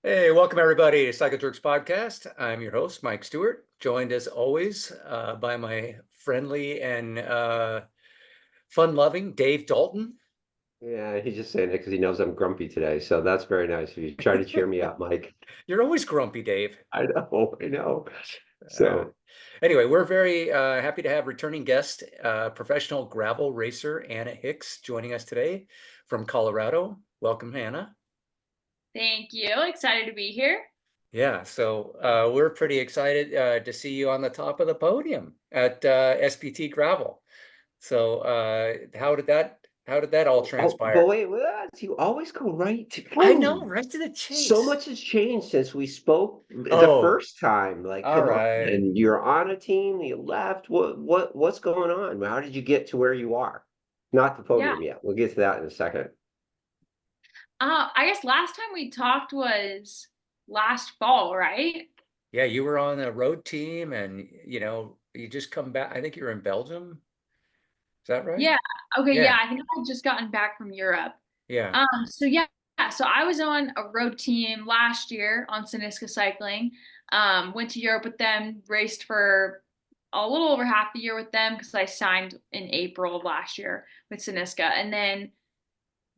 Hey, welcome everybody to Cycle Jerks Podcast. I'm your host, Mike Stewart, joined as always by my friendly and fun-loving Dave Dalton. Yeah, he's just saying it because he knows I'm grumpy today. So that's very nice of you. Try to cheer me up, Mike. You're always grumpy, Dave. I know, I know. Uh, So anyway, we're very happy to have returning guest, professional gravel racer Anna Hicks, joining us today from Colorado. Welcome, Hannah. Thank you. Excited to be here. Yeah, so we're pretty excited to see you on the top of the podium at SPT Gravel. So how did that all but transpire? wait, what? You always go right to I know, boom. right to the So chase. much has changed since we spoke the Oh, first time. Like, all come on. right. And you're on a team, you left. What's going on? How did you get to where you are? Not the Yeah. podium yet. We'll get to that in a second. I guess last time we talked was last fall, right? Yeah, you were on a road team and you just come back. I think you're in Belgium. Is that right? Yeah. Okay. Yeah. Yeah, I think I had just gotten back from Europe. yeah. So yeah. So I was on a road team last year on Siniska Cycling. Went to Europe with them, raced for a little over half the year with them because I signed in April of last year with Siniska. And then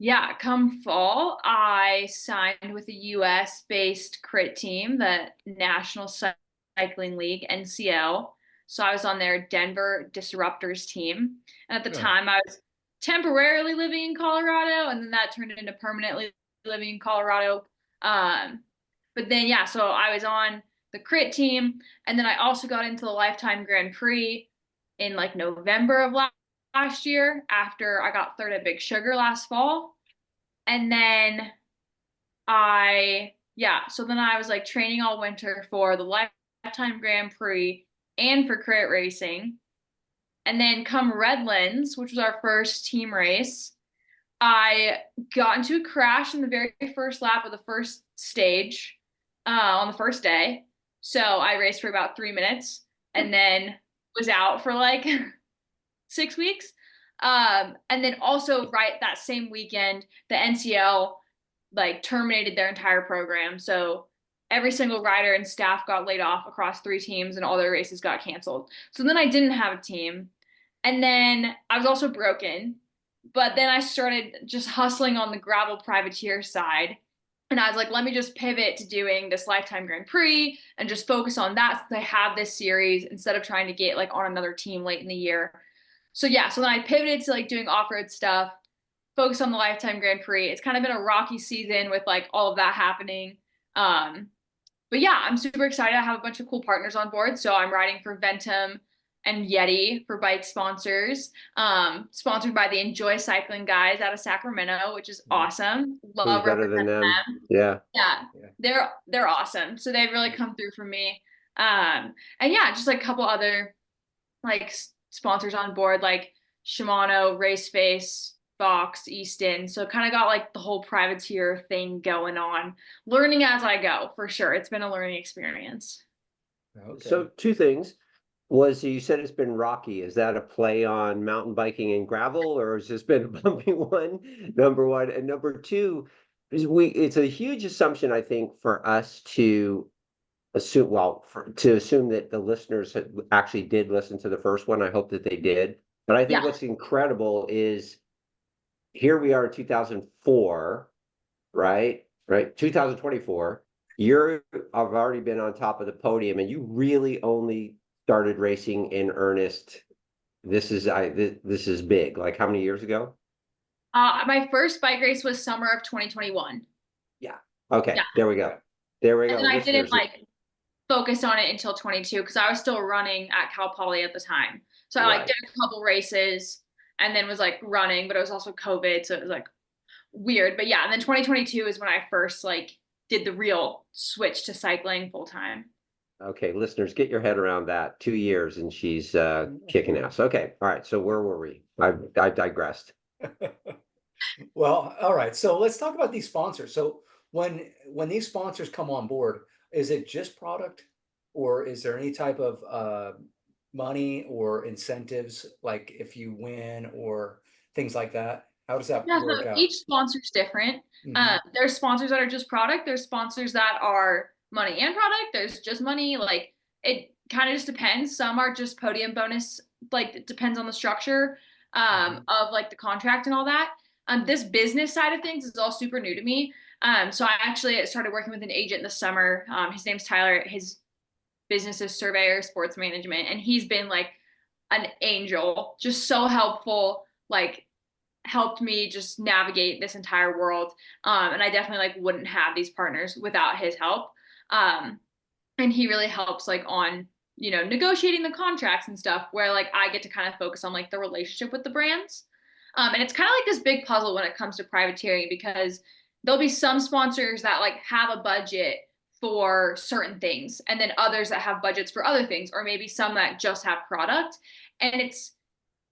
yeah, come fall, I signed with a US based crit team, the National Cycling League, NCL. So I was on their Denver Disruptors team. And at the Oh, time, I was temporarily living in Colorado, and then that turned into permanently living in Colorado. Um, but then, yeah, so I was on the crit team, and then I also got into the Lifetime Grand Prix in like November of last year after I got third at Big Sugar last fall. And then so then I was like training all winter for the Lifetime Grand Prix and for crit racing. And then come Redlands, which was our first team race, I got into a crash in the very first lap of the first stage on the first day. So I raced for about 3 minutes and then was out for like 6 weeks. And then also right that same weekend, the NCL like terminated their entire program. So every single rider and staff got laid off across 3 teams and all their races got canceled. So then I didn't have a team. And then I was also broken. But then I started just hustling on the gravel privateer side. And I was like, let me just pivot to doing this Lifetime Grand Prix and just focus on that since I have this series instead of trying to get like on another team late in the year. So yeah, so then I pivoted to like doing off-road stuff, focus on the Lifetime Grand Prix. It's kind of been a rocky season with like all of that happening. Um, but yeah, I'm super excited. I have a bunch of cool partners on board. So I'm riding for Ventum and Yeti for bike sponsors, sponsored by the Enjoy Cycling guys out of Sacramento, which is awesome. Who's Love better than representing them? them. Yeah. Yeah, yeah. they're awesome. So they've really come through for me. And yeah, just like a couple other like sponsors on board, like Shimano, Raceface, Fox, Easton. So kind of got like the whole privateer thing going on. Learning as I go, for sure. It's been a learning experience. Okay. So two things. Was you said it's been rocky. Is that a play on mountain biking and gravel, or has this been a bumpy one? Number one. And number two is it's a huge assumption, I think, for us to assume, to assume that the listeners actually did listen to the first one. I hope that they did. But I think Yeah. what's incredible is here we are in 2004, right? Right, 2024. I've already been on top of the podium, and you really only started racing in earnest. This is big. Like how many years ago? My first bike race was summer of 2021. Yeah. Okay, Yeah. there we go. There we And go, then I didn't listeners. like focus on it until 22 because I was still running at Cal Poly at the time. So I like Right. did a couple races and then was like running, but it was also COVID. So it was like weird. But yeah, and then 2022 is when I first like did the real switch to cycling full time. Okay, listeners, get your head around that. 2 years and she's kicking ass. Okay, all right. So where were we? I digressed. Well, all right. So let's talk about these sponsors. So when these sponsors come on board, is it just product, or is there any type of money or incentives, like if you win or things like that? How does that Yeah, work so out? each sponsor's different. Mhm. There's sponsors that are just product. There's sponsors that are money and product. There's just money. Like it kind of just depends. Some are just podium bonus. Like it depends on the structure Mhm. of like the contract and all that. This business side of things is all super new to me. So I actually started working with an agent this summer. His name's Tyler. His business is surveyor, sports management, and he's been like an angel, just so helpful. Like helped me just navigate this entire world. And I definitely like wouldn't have these partners without his help. Um, and he really helps like on, negotiating the contracts and stuff where like I get to kind of focus on like the relationship with the brands. And it's kind of like this big puzzle when it comes to privateering because there'll be some sponsors that like have a budget for certain things and then others that have budgets for other things, or maybe some that just have product. And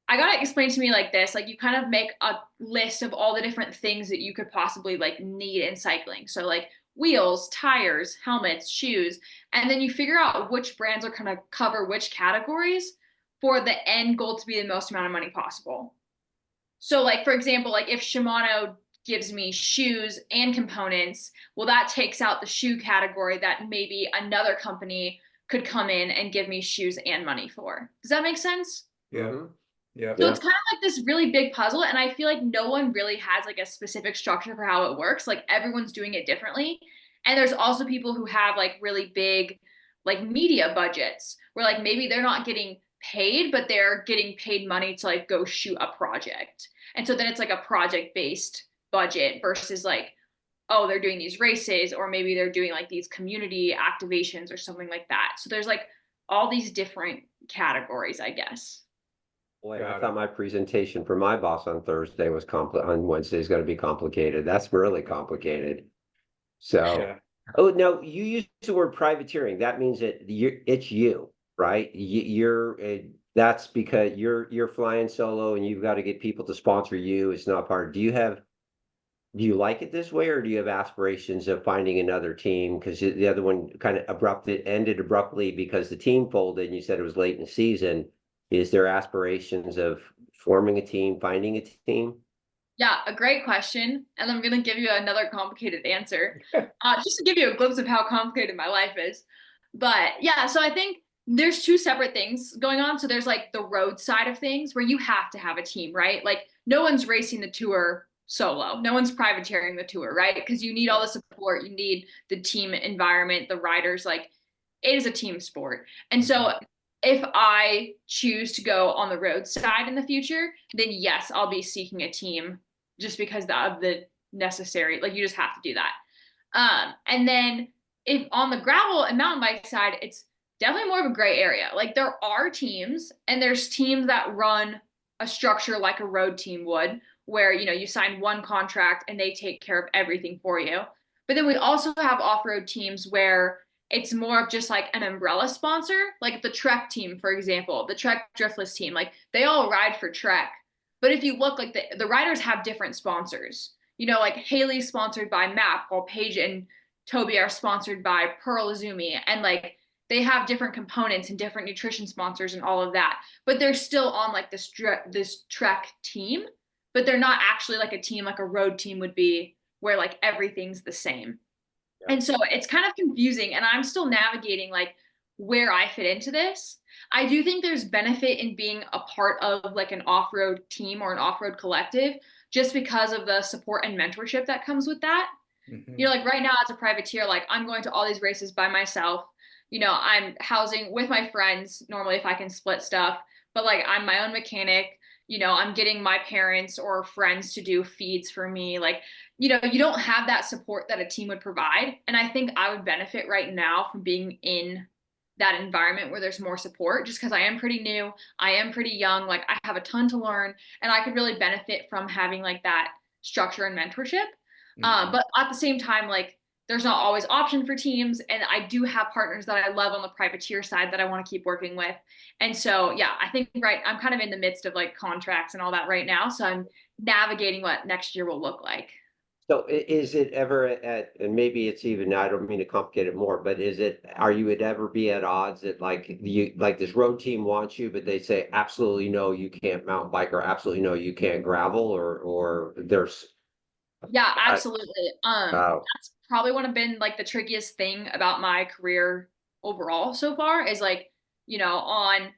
I got it explained to me like this, like you kind of make a list of all the different things that you could possibly like need in cycling. So like wheels, tires, helmets, shoes, and then you figure out which brands are going to cover which categories for the end goal to be the most amount of money possible. So like for example, like if Shimano gives me shoes and components, well that takes out the shoe category that maybe another company could come in and give me shoes and money for. Does that make sense? Yeah. Mhm. Yeah. So Yeah. it's kind of like this really big puzzle, and I feel like no one really has like a specific structure for how it works. Like everyone's doing it differently. And there's also people who have like really big like media budgets where like maybe they're not getting paid, but they're getting paid money to like go shoot a project. And so then it's like a project based budget versus like, oh, they're doing these races, or maybe they're doing like these community activations or something like that. So there's like all these different categories, I guess. Boy, I Got thought it. my presentation for my boss on Thursday was on Wednesday is going to be complicated. That's really complicated. So, Yeah. oh, no, you use the word privateering. That means that it's you, right? That's because you're flying solo and you've got to get people to sponsor you. It's not part. Do you like it this way, or do you have aspirations of finding another team? Because the other one kind of ended abruptly because the team folded and you said it was late in the season. Is there aspirations of forming a team, finding a team? Yeah, a great question. And I'm going to give you another complicated answer, just to give you a glimpse of how complicated my life is. But yeah, so I think there's two separate things going on. So there's like the road side of things where you have to have a team, right? Like no one's racing the tour solo, no one's privateering the tour, right? Because you need all the support, you need the team environment, the riders. Like it is a team sport. And Mhm. so if I choose to go on the road side in the future, then yes, I'll be seeking a team just because of the necessary, like you just have to do that. And then if on the gravel and mountain bike side, it's definitely more of a gray area. Like there are teams and there's teams that run a structure like a road team would, where you sign one contract and they take care of everything for you. But then we also have off-road teams where it's more of just like an umbrella sponsor, like the Trek team, for example, the Trek Driftless team, like they all ride for Trek. But if you look like the riders have different sponsors, like Haley's sponsored by MAP, while Paige and Toby are sponsored by Pearl Izumi, and like they have different components and different nutrition sponsors and all of that. But they're still on like this Trek team, but they're not actually like a team like a road team would be, where like everything's the same. Yeah. And so it's kind of confusing, and I'm still navigating like where I fit into this. I do think there's benefit in being a part of like an off-road team or an off-road collective just because of the support and mentorship that comes with that. Mhm. Like right now as a privateer, like I'm going to all these races by myself. I'm housing with my friends normally if I can split stuff, but like I'm my own mechanic. I'm getting my parents or friends to do feeds for me. Like, you don't have that support that a team would provide. And I think I would benefit right now from being in that environment where there's more support just because I am pretty new. I am pretty young. Like I have a ton to learn and I could really benefit from having like that structure and mentorship. Mhm. But at the same time, like there's not always option for teams, and I do have partners that I love on the privateer side that I want to keep working with. And so, yeah, I think I'm kind of in the midst of like contracts and all that right now, so I'm navigating what next year will look like. So is it ever at, and maybe it's even, I don't mean to complicate it more, but are you would ever be at odds that like this road team wants you, but they say absolutely no, you can't mountain bike, or absolutely no, you can't gravel, or there's, Yeah, I, absolutely. uh, That's probably what have been like the trickiest thing about my career overall so far is like, on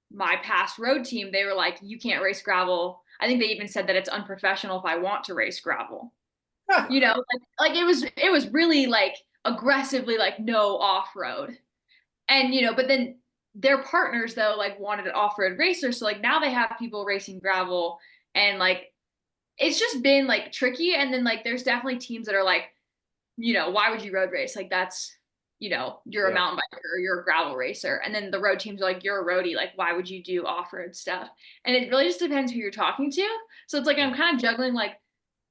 my past road team, they were like, you can't race gravel. I think they even said that it's unprofessional if I want to race gravel. Like it was really like aggressively like no off-road. And but then their partners though like wanted an off-road racer. So like now they have people racing gravel and like it's just been like tricky. And then like there's definitely teams that are like, why would you road race? Like that's, you're a Yeah. mountain biker, you're a gravel racer. And then the road teams are like, you're a roadie. Like, why would you do off-road stuff? And it really just depends who you're talking to. So it's like I'm kind of juggling like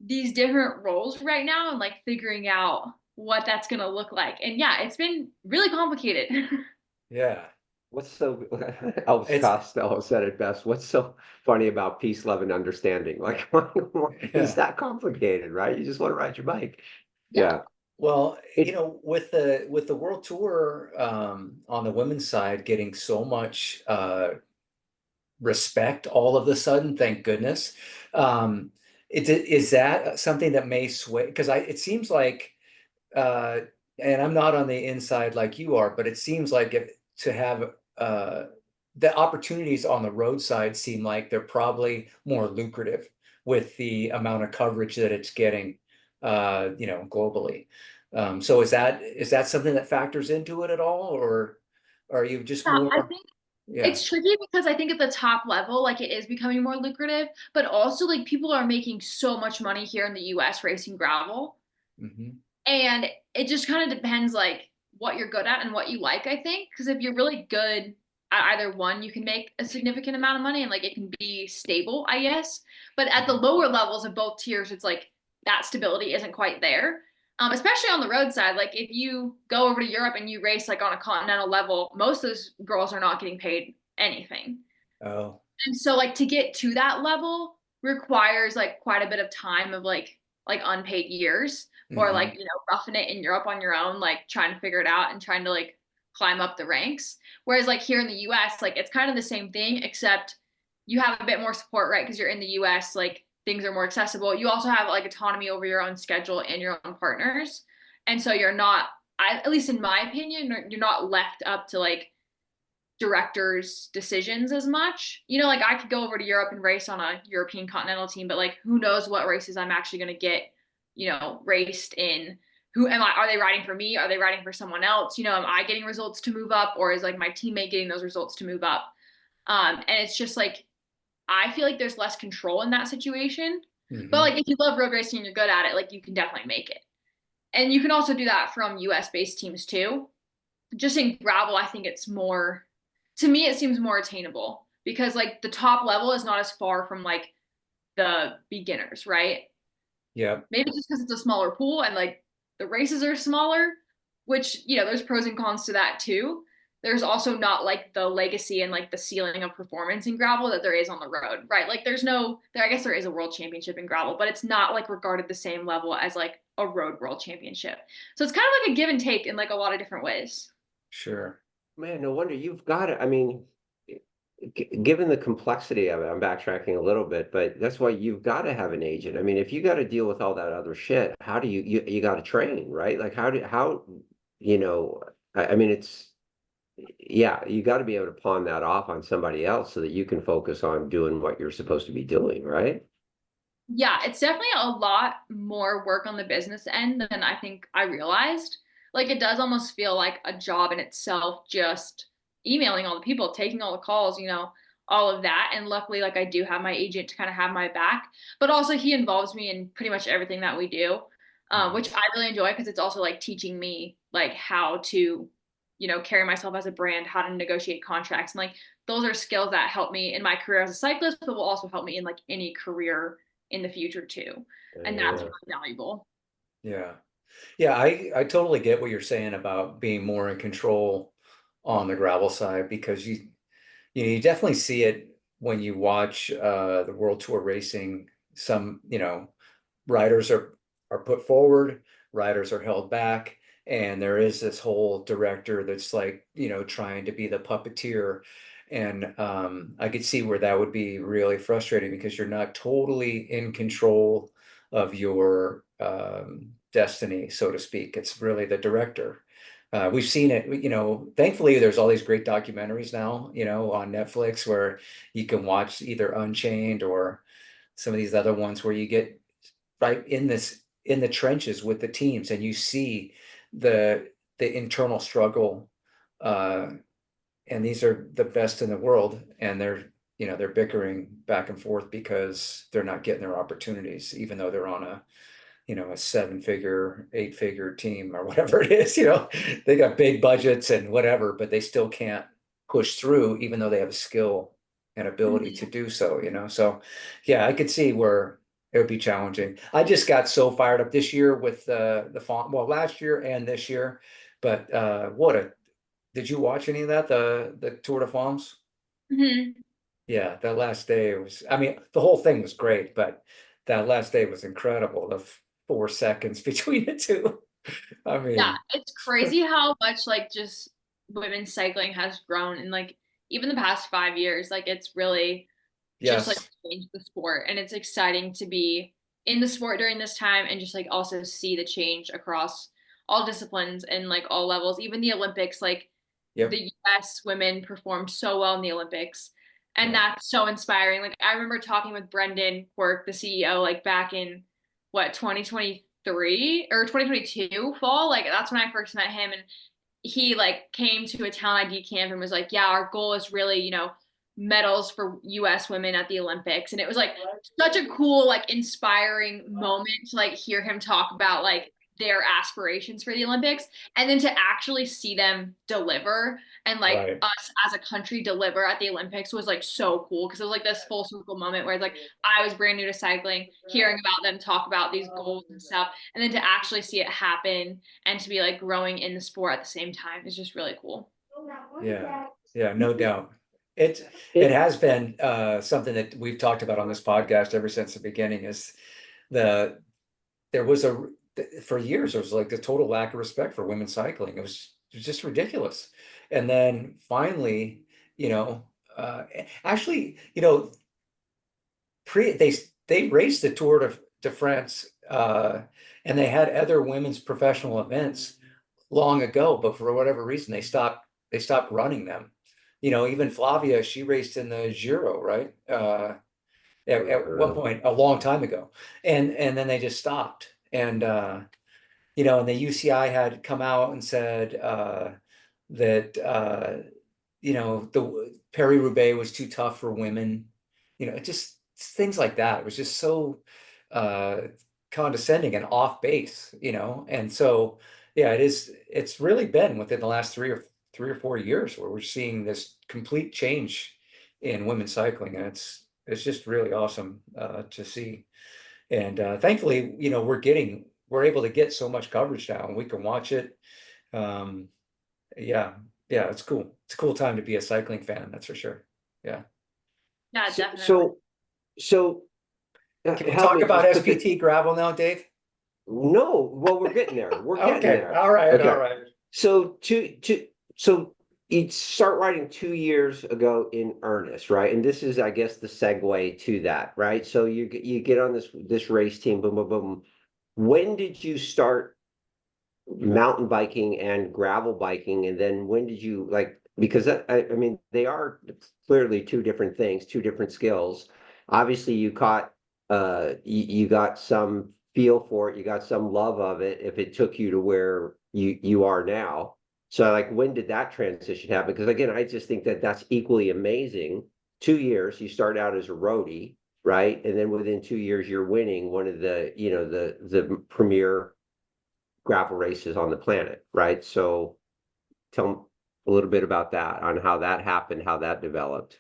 these different roles right now and like figuring out what that's gonna look like. And yeah, it's been really complicated. Yeah. what's so, Elvis It's Costello said it best. What's so funny about peace, love, and understanding? Like, why is yeah. that complicated, right? You just want to ride your bike. Yeah. Yeah. Well, It, with the World Tour on the women's side getting so much respect all of a sudden, thank goodness. Um, is that something that may sway? Because it seems like, uh, and I'm not on the inside like you are, but it seems like if to have the opportunities on the roadside seem like they're probably more lucrative with the amount of coverage that it's getting, globally. So is that something that factors into it at all, or are you just Yeah, I more, think yeah. it's tricky because I think at the top level, like it is becoming more lucrative, but also like people are making so much money here in the US racing gravel. Mhm. And it just kind of depends like what you're good at and what you like, I think. Because if you're really good at either one, you can make a significant amount of money and like it can be stable, I guess. But at the Mhm. lower levels of both tiers, it's like that stability isn't quite there. Especially on the road side, like if you go over to Europe and you race like on a continental level, most of those girls are not getting paid anything. Oh. And so like to get to that level requires like quite a bit of time of like unpaid years or like, Mhm. roughing it in Europe on your own, like trying to figure it out and trying to like climb up the ranks. Whereas like here in the US, like it's kind of the same thing, except you have a bit more support, right? Because you're in the US, like things are more accessible. You also have like autonomy over your own schedule and your own partners. And so you're not, at least in my opinion, you're not left up to like directors' decisions as much. Like I could go over to Europe and race on a European continental team, but like who knows what races I'm actually going to get, raced in. Who am I? Are they riding for me? Are they riding for someone else? Am I getting results to move up or is like my teammate getting those results to move up? And it's just like I feel like there's less control in that situation. But Mhm. like if you love road racing and you're good at it, like you can definitely make it. And you can also do that from US based teams too. Just in gravel, I think it's more, to me it seems more attainable because like the top level is not as far from like the beginners, right? Yeah. Maybe just because it's a smaller pool and like the races are smaller, which there's pros and cons to that too. There's also not like the legacy and like the ceiling of performance in gravel that there is on the road, right? Like there's no there I guess there is a world championship in gravel, but it's not like regarded the same level as like a road world championship. So it's kind of like a give and take in like a lot of different ways. Sure. Man, no wonder you've got it. I mean, given the complexity of it, I'm backtracking a little bit, but that's why you've got to have an agent. I mean, if you got to deal with all that other shit, how do you got to train, right? Like you know, I mean, yeah, you got to be able to pawn that off on somebody else so that you can focus on doing what you're supposed to be doing, right? Yeah, it's definitely a lot more work on the business end than I think I realized. Like it does almost feel like a job in itself, just emailing all the people, taking all the calls, all of that. And luckily, like I do have my agent to kind of have my back, but also he involves me in pretty much everything that we do, Mhm. which I really enjoy because it's also like teaching me like how to, carry myself as a brand, how to negotiate contracts. And like those are skills that help me in my career as a cyclist, but will also help me in like any career in the future too. And that's Yeah. really valuable. Yeah. Yeah, I totally get what you're saying about being more in control on the gravel side because you definitely see it when you watch the World Tour racing. Some, riders are put forward, riders are held back, and there is this whole director that's like, trying to be the puppeteer. And I could see where that would be really frustrating because you're not totally in control of your destiny, so to speak. It's really the director. We've seen it, thankfully there's all these great documentaries now, on Netflix where you can watch either Unchained or some of these other ones where you get right in the trenches with the teams and you see the internal struggle. And these are the best in the world, and they're bickering back and forth because they're not getting their opportunities, even though they're on a 7-figure, 8-figure team or whatever it is, they got big budgets and whatever, but they still can't push through, even though they have a skill and ability to do so, So yeah, I could see where it would be challenging. I just got so fired up this year with the font, well, last year and this year, but did you watch any of that, the Tour de France? Mhm. Yeah, that last day was, I mean, the whole thing was great, but that last day was incredible. The 4 seconds between the two. I Yeah, mean, it's crazy how much like just women's cycling has grown in like even the past 5 years. Like it's really just like yes, changed the sport, and it's exciting to be in the sport during this time and just like also see the change across all disciplines and like all levels. Even the Olympics, like the yep, US women performed so well in the Olympics. And yeah, that's so inspiring. Like I remember talking with Brendan Quirk, the CEO, like back in what 2023 or 2022 fall. Like that's when I first met him, and he like came to a talent ID camp and was like, yeah, our goal is really, medals for US women at the Olympics. And it was like such a cool, like inspiring moment to like hear him talk about like their aspirations for the Olympics, and then to actually see them deliver and like right, us as a country deliver at the Olympics was like so cool because it was like this full circle moment where it's like I was brand new to cycling, hearing about them talk about these goals and stuff, and then to actually see it happen and to be like growing in the sport at the same time is just really cool. yeah, yeah, no doubt. It It, has been something that we've talked about on this podcast ever since the beginning is the there was a for years there was like a total lack of respect for women's cycling. It was just ridiculous. And then finally, you know, actually, they raced the de France, and they had other women's professional events long ago, but for whatever reason they stopped running them. Even Flavia, she raced in the Giro, right? At one point a long time ago, and then they just stopped. And the UCI had come out and said that the Paris-Roubaix was too tough for women. Just things like that. It was just so uh, condescending and off base. And so yeah, it's really been within the last 3 or 4 years where we're seeing this complete change in women's cycling, and it's just really awesome to see. And thankfully, we're able to get so much coverage now, and we can watch it. Um, yeah, yeah, it's cool. It's a cool time to be a cycling fan, that's for sure. Yeah. Yeah, so, definitely. so, so Can we help talk me about just put the, SPT gravel now, Dave? no, well, we're getting there. We're getting Okay, there. all right, all Okay. right. So so you start writing 2 years ago in earnest, right? And this is, I guess, the segue to that, right? So you get on this race team, boom, boom, boom. When did you start mountain biking and gravel biking? And then when did you like, because I mean, they are clearly two different things, two different skills. Obviously, you got some feel for it, you got some love of it if it took you to where you are now. So like, when did that transition happen? Because again, I just think that that's equally amazing. 2 years, you start out as a roadie, right? And then within 2 years, you're winning one of the premier gravel races on the planet, right? So tell a little bit about that, on how that happened, how that developed.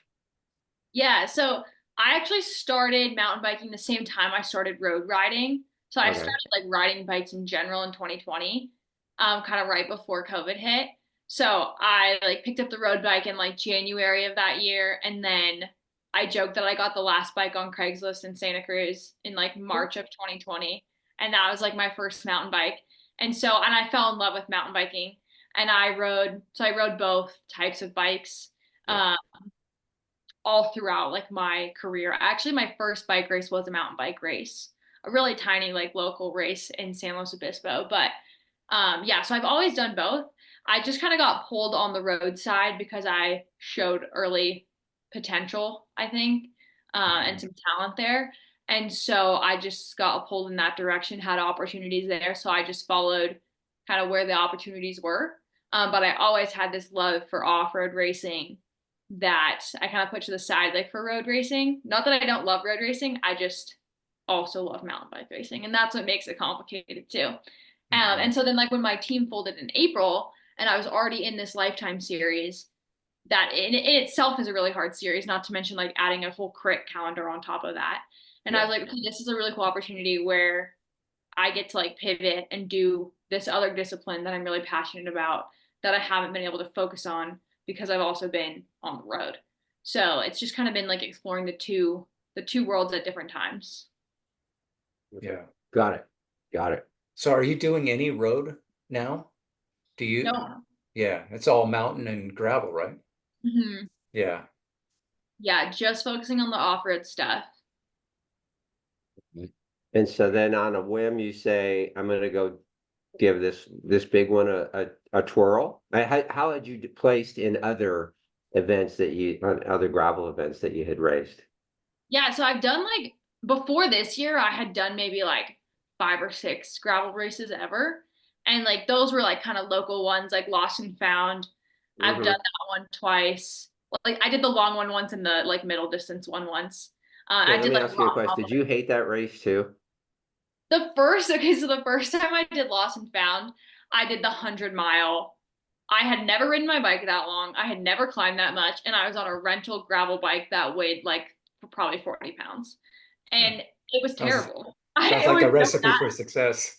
Yeah, so I actually started mountain biking the same time I started road riding. So I Okay. started like riding bikes in general in 2020, kind of right before COVID hit. So I like picked up the road bike in like January of that year, and then I joked that I got the last bike on Craigslist in Santa Cruz in like March of 2020. and that was like my first mountain bike. And I fell in love with mountain biking, and I rode both types of bikes. Yeah. All throughout like my career. Actually, my first bike race was a mountain bike race, a really tiny like local race in San Luis Obispo. But yeah, so I've always done both. I just kind of got pulled on the road side because I showed early potential, I think, and some talent there. And so I just got pulled in that direction, had opportunities there. So I just followed kind of where the opportunities were. But I always had this love for off-road racing that I kind of put to the side, like for road racing. Not that I don't love road racing, I just also love mountain bike racing, and that's what makes it complicated too. And so then, like when my team folded in April, and I was already in this Lifetime series, that in itself is a really hard series. Not to mention like adding a whole crit calendar on top of that. And I was like, okay, this is a really cool opportunity where I get to like pivot and do this other discipline that I'm really passionate about that I haven't been able to focus on because I've also been on the road. So it's just kind of been like exploring the two worlds at different times. Yeah. Got it. Got it. So are you doing any road now? Do you? No. Yeah, it's all mountain and gravel, right? Mm-hmm. Yeah. Yeah, just focusing on the off-road stuff. And so then on a whim, you say, I'm going to go give this big one a twirl. How had you placed in other events on other gravel events that you had raced? Yeah, so I've done like before this year, I had done maybe like 5 or 6 gravel races ever. And like those were like kind of local ones, like Lost and Found. I've done Hmm. that one twice. Like I did the long one once and the like middle distance one once. Yeah, I let did me like ask you a question. Did you hate that race too? so the first time I did Lost and Found, I did the 100 mile. I had never ridden my bike that long. I had never climbed that much, and I was on a rental gravel bike that weighed like probably 40 pounds, and it was Sounds terrible. sounds I like was a so recipe bad. for success.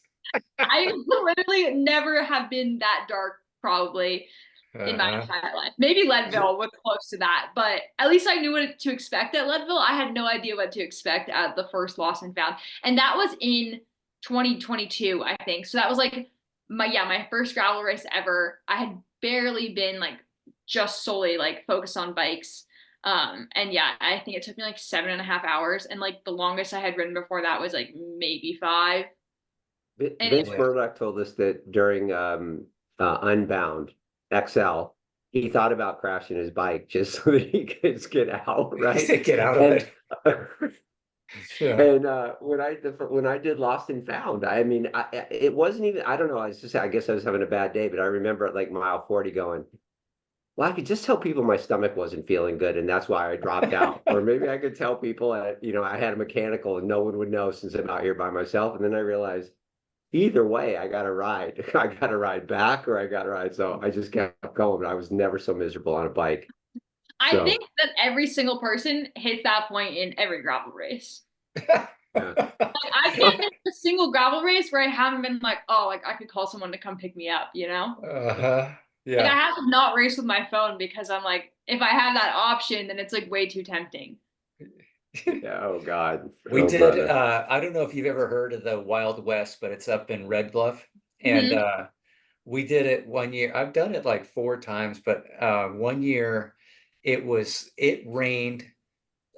I literally never have been that dark probably in my Uh-huh. entire life. Maybe Leadville was close to that, but at least I knew what to expect at Leadville. I had no idea what to expect at the first Lost and Found. And that was in 2022, I think. So that was like my first gravel race ever. I had barely been like just solely like focused on bikes. And yeah, I think it took me like 7.5 hours. And like the longest I had ridden before that was like maybe 5. And Vince Yeah. Burlock told us that during Unbound XL, he thought about crashing his bike just so that he could get out, right? Get out of And it. Yeah. and when I did Lost and Found, I mean, it wasn't even, I don't know, I guess I was having a bad day, but I remember at like mile 40 going, well, I could just tell people my stomach wasn't feeling good, and that's why I dropped out. Or maybe I could tell people I had a mechanical and no one would know since I'm out here by myself. And then I realized either way, I got to ride. I got to ride back or I got to ride. So I just kept going, but I was never so miserable on a bike. I think So, that every single person hits that point in every gravel race. yeah. Like I can't name a single gravel race where I haven't been like, oh, like I could call someone to come pick me up, you know? Uh-huh. Like I Yeah. have to not race with my phone because I'm like, if I have that option, then it's like way too tempting. Yeah. Oh, God. We Oh, did brother. I don't know if you've ever heard of the Wild West, but it's up in Red Bluff. And Hmm. we did it one year. I've done it like 4 times, but one year it rained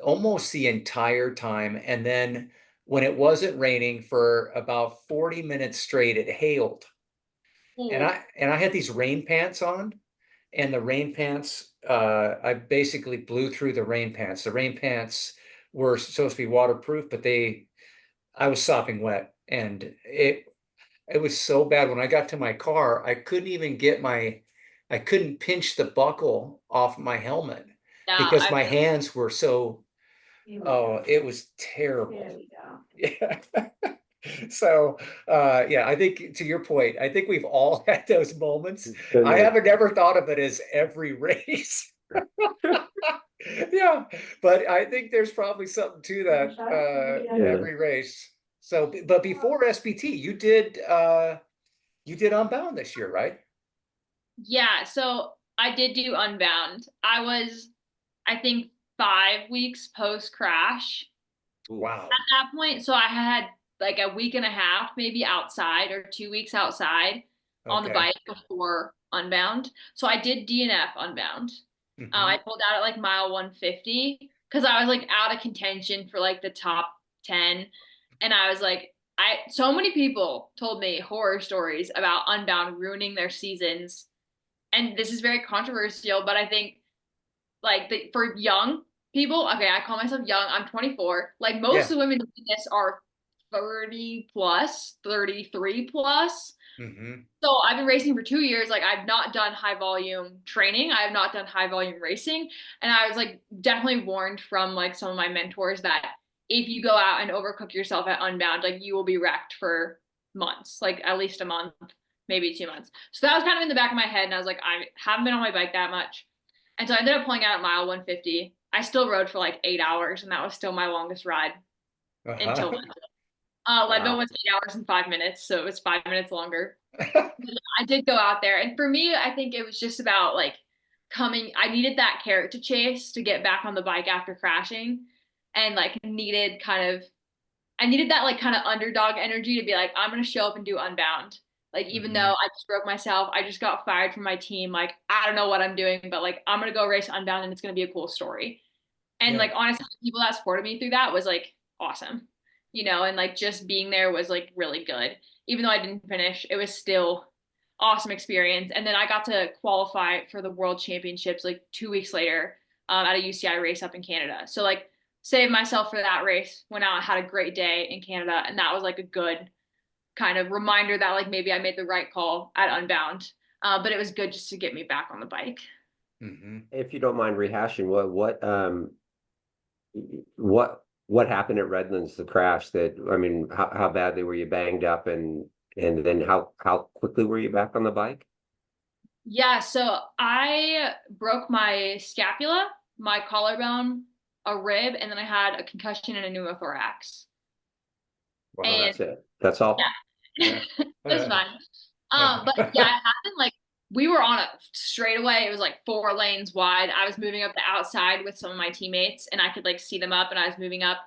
almost the entire time. And then when it wasn't raining for about 40 minutes straight, it hailed. And Ooh. I had these rain pants on, and the rain pants, I basically blew through the rain pants. The rain pants were supposed to be waterproof, but I was sopping wet, and it was so bad. When I got to my car, I couldn't pinch the buckle off my helmet Yeah, because I my hands were so, oh, it was terrible. Yeah. So, yeah, I think to your point, I think we've all had those moments. Been I there. haven't ever thought of it as every race. Yeah, but I think there's probably something to that, Yeah. every race. So, but before SBT, you did Unbound this year, right? yeah, so I did do Unbound. I was, I think, 5 weeks post crash Ooh. Wow. at that point. So I had like a week and a half, maybe outside, or 2 weeks outside on the Okay. bike before Unbound. So I did DNF Unbound. I Hmm. pulled out at like mile 150 because I was like out of contention for like the top 10. And I was like, so many people told me horror stories about Unbound ruining their seasons. And this is very controversial, but I think like for young people, okay, I call myself young. I'm 24. Like most of Yeah. the women in this are 30 plus, 33 plus. Hmm. So I've been racing for 2 years. Like I've not done high volume training. I have not done high volume racing. And I was like definitely warned from like some of my mentors that if you go out and overcook yourself at Unbound, like you will be wrecked for months, like at least a month, maybe 2 months. So that was kind of in the back of my head. And I was like, I haven't been on my bike that much. And so I ended up pulling out at mile 150. I still rode for like 8 hours, and that was still my longest ride until Uh-huh. then. Leadville Wow. was 8 hours and 5 minutes, so it was 5 minutes longer. I did go out there, and for me, I think it was just about like coming. I needed that carrot to chase to get back on the bike after crashing, and like I needed that like kind of underdog energy to be like, I'm gonna show up and do Unbound. Like even though Hmm. I just broke myself, I just got fired from my team. Like I don't know what I'm doing, but like I'm gonna go race Unbound, and it's gonna be a cool story. And Yeah. like honestly, the people that supported me through that was like awesome, and like just being there was like really good. Even though I didn't finish, it was still awesome experience. And then I got to qualify for the World Championships like 2 weeks later at a UCI race up in Canada. So like saved myself for that race. Went out, had a great day in Canada, and that was like a good kind of reminder that like maybe I made the right call at Unbound. But it was good just to get me back on the bike. Hmm. If you don't mind rehashing, what happened at Redlands, the crash that, I mean, how badly were you banged up, and then how quickly were you back on the bike? Yeah, so I broke my scapula, my collarbone, a rib, and then I had a concussion and a pneumothorax. Oh, Wow. And that's it. That's all. yeah, Yeah. it's fine. But yeah, it happened like we were on a straightaway. It was like 4 lanes wide. I was moving up the outside with some of my teammates, and I could like see them up, and I was moving up.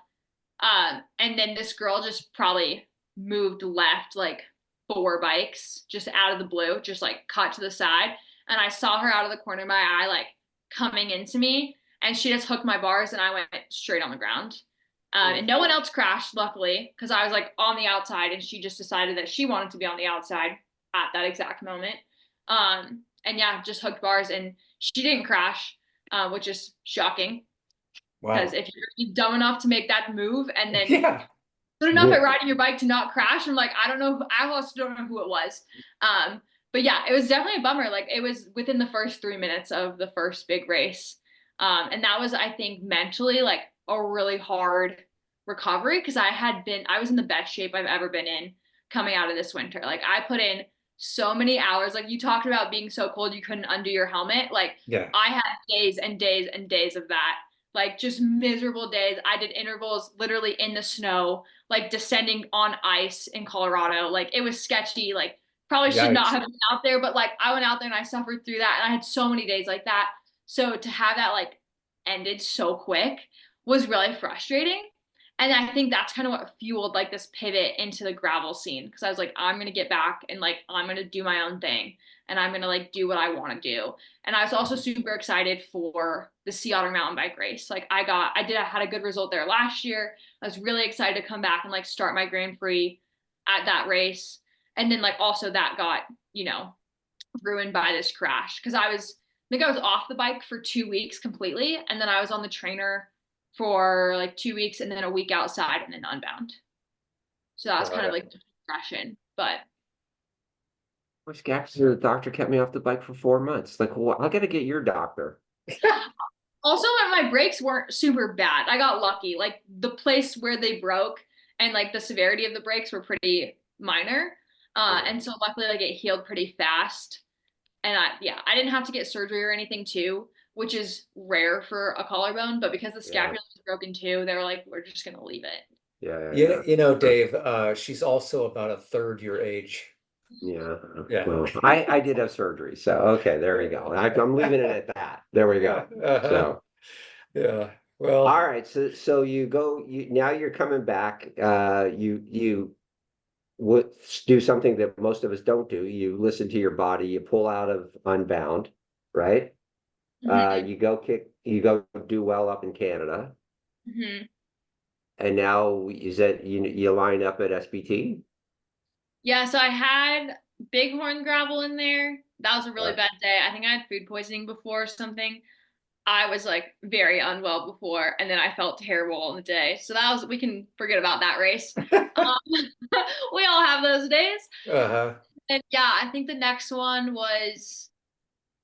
And then this girl just probably moved left like 4 bikes just out of the blue, just like cut to the side. And I saw her out of the corner of my eye, like coming into me. And she just hooked my bars, and I went straight on the ground. And no one else crashed, luckily, because I was like on the outside, and she just decided that she wanted to be on the outside at that exact moment. And yeah, just hooked bars, and she didn't crash, which is shocking because Wow. if you're dumb enough to make that move and then Yeah. good enough at Yeah. riding your bike to not crash, I'm like, I don't know. I also don't know who it was. Um, but yeah, it was definitely a bummer. Like it was within the first 3 minutes of the first big race. And that was, I think, mentally like a really hard recovery because I was in the best shape I've ever been in coming out of this winter. Like I put in so many hours. Like you talked about being so cold you couldn't undo your helmet. Like Yeah. I had days and days and days of that. Like just miserable days. I did intervals literally in the snow, like descending on ice in Colorado. Like it was sketchy. Like probably should not Yikes. have been out there, but like I went out there and I suffered through that. And I had so many days like that. So to have that like ended so quick was really frustrating. And I think that's kind of what fueled like this pivot into the gravel scene. Cause I was like, I'm gonna get back and like I'm gonna do my own thing and I'm gonna like do what I want to do. And I was also super excited for the Sea Otter mountain bike race. Like I had a good result there last year. I was really excited to come back and like start my Grand Prix at that race. And then like also that got, ruined by this crash because I think I was off the bike for 2 weeks completely. And then I was on the trainer for like 2 weeks and then a week outside and then Unbound. So that was kind Got of it. like the progression. But Which gaps the doctor kept me off the bike for 4 months. Like, well, I got to get your doctor. also my brakes weren't super bad. I got lucky. Like the place where they broke and like the severity of the brakes were pretty minor. Yeah. And so luckily like it healed pretty fast. And I didn't have to get surgery or anything too, which is rare for a collarbone. But because the Yeah. scapula was broken too, they were like, we're just gonna leave it. Yeah. Yeah. You, Yeah. you know, Dave, she's also about a third your age. Yeah. Yeah. Well, I did have surgery, so okay, there we go. I'm leaving it at that. There we go. Uh-huh. So Yeah. Well, All right, so you go, now you're coming back. You would do something that most of us don't do. You listen to your body. You pull out of Unbound, right? Hmm. You go do well up in Canada, Hmm. and now is that you line up at SBT? Yeah, so I had bighorn gravel in there. That was a really Uh, bad day. I think I had food poisoning before or something. I was like very unwell before, and then I felt terrible on the day. So that was, we can forget about that race. We all have those days. uh-huh. And yeah, I think the next one was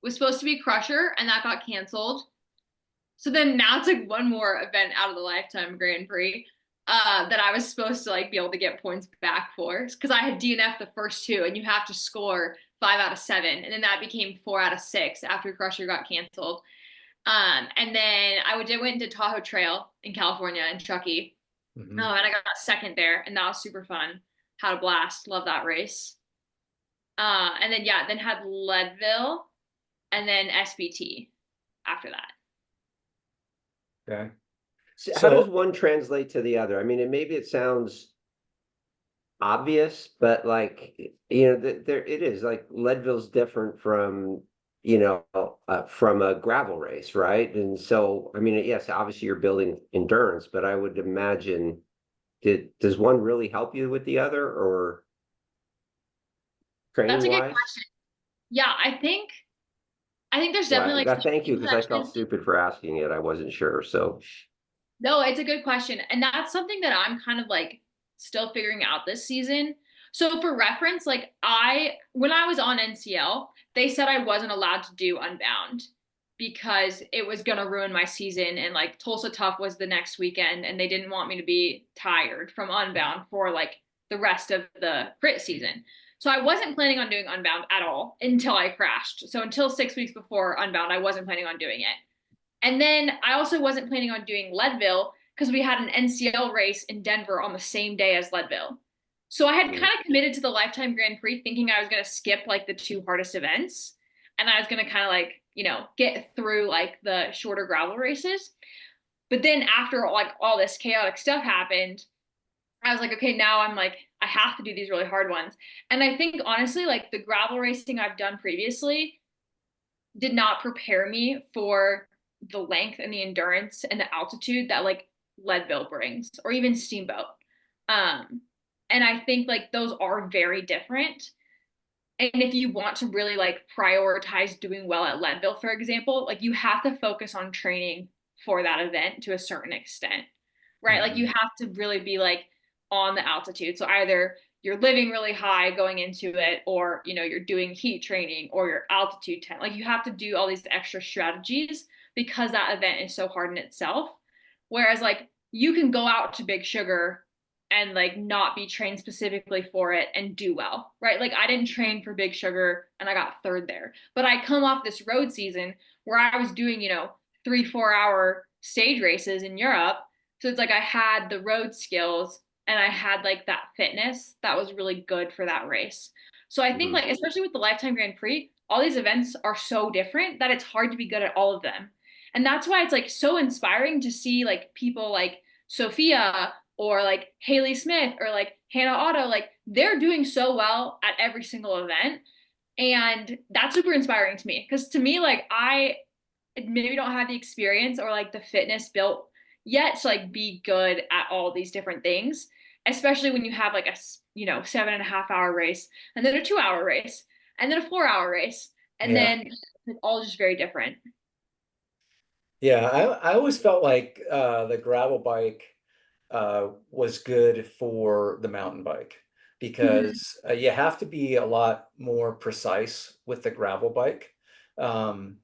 supposed to be Crusher, and that got canceled. So then now it's like one more event out of the Lifetime Grand Prix that I was supposed to like be able to get points back for because I had DNF the first two, and you have to score 5 out of 7, and then that became 4 out of 6 after Crusher got canceled. And then went into Tahoe Trail in California in Truckee, Hmm. and I got second there, and that was super fun. Had a blast, love that race. And then yeah, then had Leadville, and then SBT after that. Okay. so how does So, one translate to the other? I mean, maybe it sounds obvious, but like, there it is. Like Leadville's different from, from a gravel race, right? And so, I mean, yes, obviously you're building endurance, but I would imagine, does one really help you with the other, or That's training a good wise? question. Yeah, I think there's definitely Well, like thank you, some because I felt sections. stupid for asking it. I wasn't sure. So, No, it's a good question. And that's something that I'm kind of like still figuring out this season. So for reference, like when I was on NCL, they said I wasn't allowed to do Unbound because it was going to ruin my season, and like Tulsa Tough was the next weekend and they didn't want me to be tired from Unbound for like the rest of the Prix season. So I wasn't planning on doing Unbound at all until I crashed. So until 6 weeks before Unbound, I wasn't planning on doing it. And then I also wasn't planning on doing Leadville because we had an NCL race in Denver on the same day as Leadville. So I had mm, kind of committed to the Lifetime Grand Prix thinking I was going to skip like the two hardest events, and I was going to kind of like, get through like the shorter gravel races. But then after like all this chaotic stuff happened, I was like, okay, now I'm like, I have to do these really hard ones. And I think honestly, like the gravel racing I've done previously did not prepare me for the length and the endurance and the altitude that like Leadville brings, or even Steamboat. Um, and I think like those are very different. And if you want to really like prioritize doing well at Leadville, for example, like you have to focus on training for that event to a certain extent, right? Like you mhm. have to really be like on the altitude. So either you're living really high going into it, or you're doing heat training or your altitude tent. Like you have to do all these extra strategies because that event is so hard in itself. Whereas like you can go out to Big Sugar and like not be trained specifically for it and do well, right? Like I didn't train for Big Sugar and I got third there, but I come off this road season where I was doing 3-4 hour stage races in Europe. So it's like I had the road skills and I had like that fitness that was really good for that race. So I think mm, like especially with the Lifetime Grand Prix, all these events are so different that it's hard to be good at all of them. And that's why it's like so inspiring to see like people like Sophia or like Haley Smith or like Hannah Otto, like they're doing so well at every single event. And that's super inspiring to me because to me, like I maybe don't have the experience or like the fitness built yet to like be good at all these different things, especially when you have like a 7.5 hour race, and then a 2 hour race, and then a 4 hour race, and Yeah. then it's all just very different. Yeah. I always felt like the gravel bike was good for the mountain bike Mhm. because you have to be a lot more precise with the gravel bike. Um,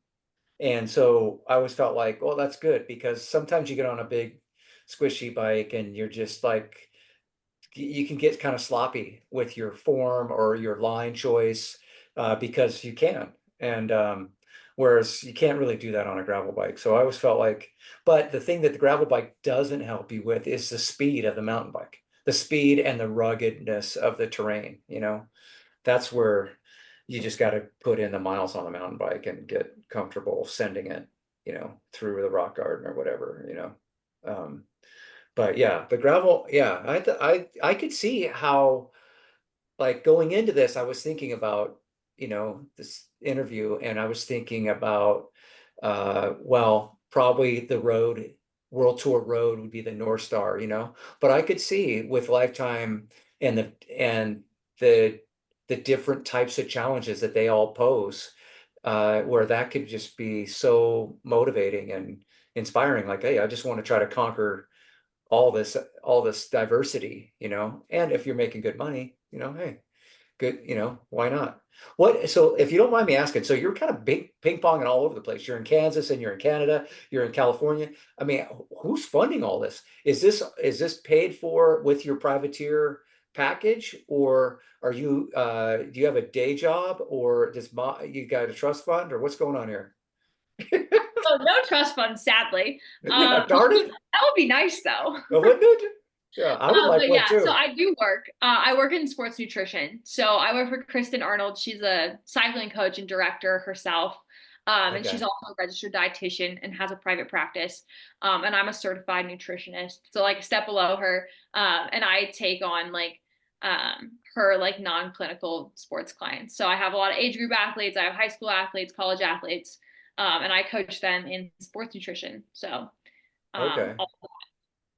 and so I always felt like, oh, that's good because sometimes you get on a big squishy bike and you're just like, you can get kind of sloppy with your form or your line choice because you can. And whereas you can't really do that on a gravel bike. So I always felt like, but the thing that the gravel bike doesn't help you with is the speed of the mountain bike, the speed and the ruggedness of the terrain. That's where you just got to put in the miles on the mountain bike and get comfortable sending it, through the rock garden or whatever. Um, but yeah, the gravel, yeah, I could see how, like, going into this, I was thinking about, this interview, and I was thinking about, well, probably the road, World Tour road would be the North Star, but I could see with Lifetime and the the different types of challenges that they all pose, where that could just be so motivating and inspiring. Like, hey, I just want to try to conquer all this diversity, and if you're making good money, hey, good, why not? So if you don't mind me asking, so you're kind of big ping ponging all over the place. You're in Kansas and you're in Canada, you're in California. I mean, who's funding all this? Is this paid for with your privateer package, or do you have a day job, or you got a trust fund, or what's going on here? Oh, no trust fund, sadly. Yeah, darn it. That would be nice though. Wouldn't it? Yeah, I would like But one yeah, so too. I do work. I work in sports nutrition. So I work for Kristen Arnold. She's a cycling coach and director herself. And she's Okay. also a registered dietitian and has a private practice. And I'm a certified nutritionist. So like a step below her. And I take on like her like non-clinical sports clients. So I have a lot of age group athletes. I have high school athletes, college athletes, and I coach them in sports nutrition. So Okay.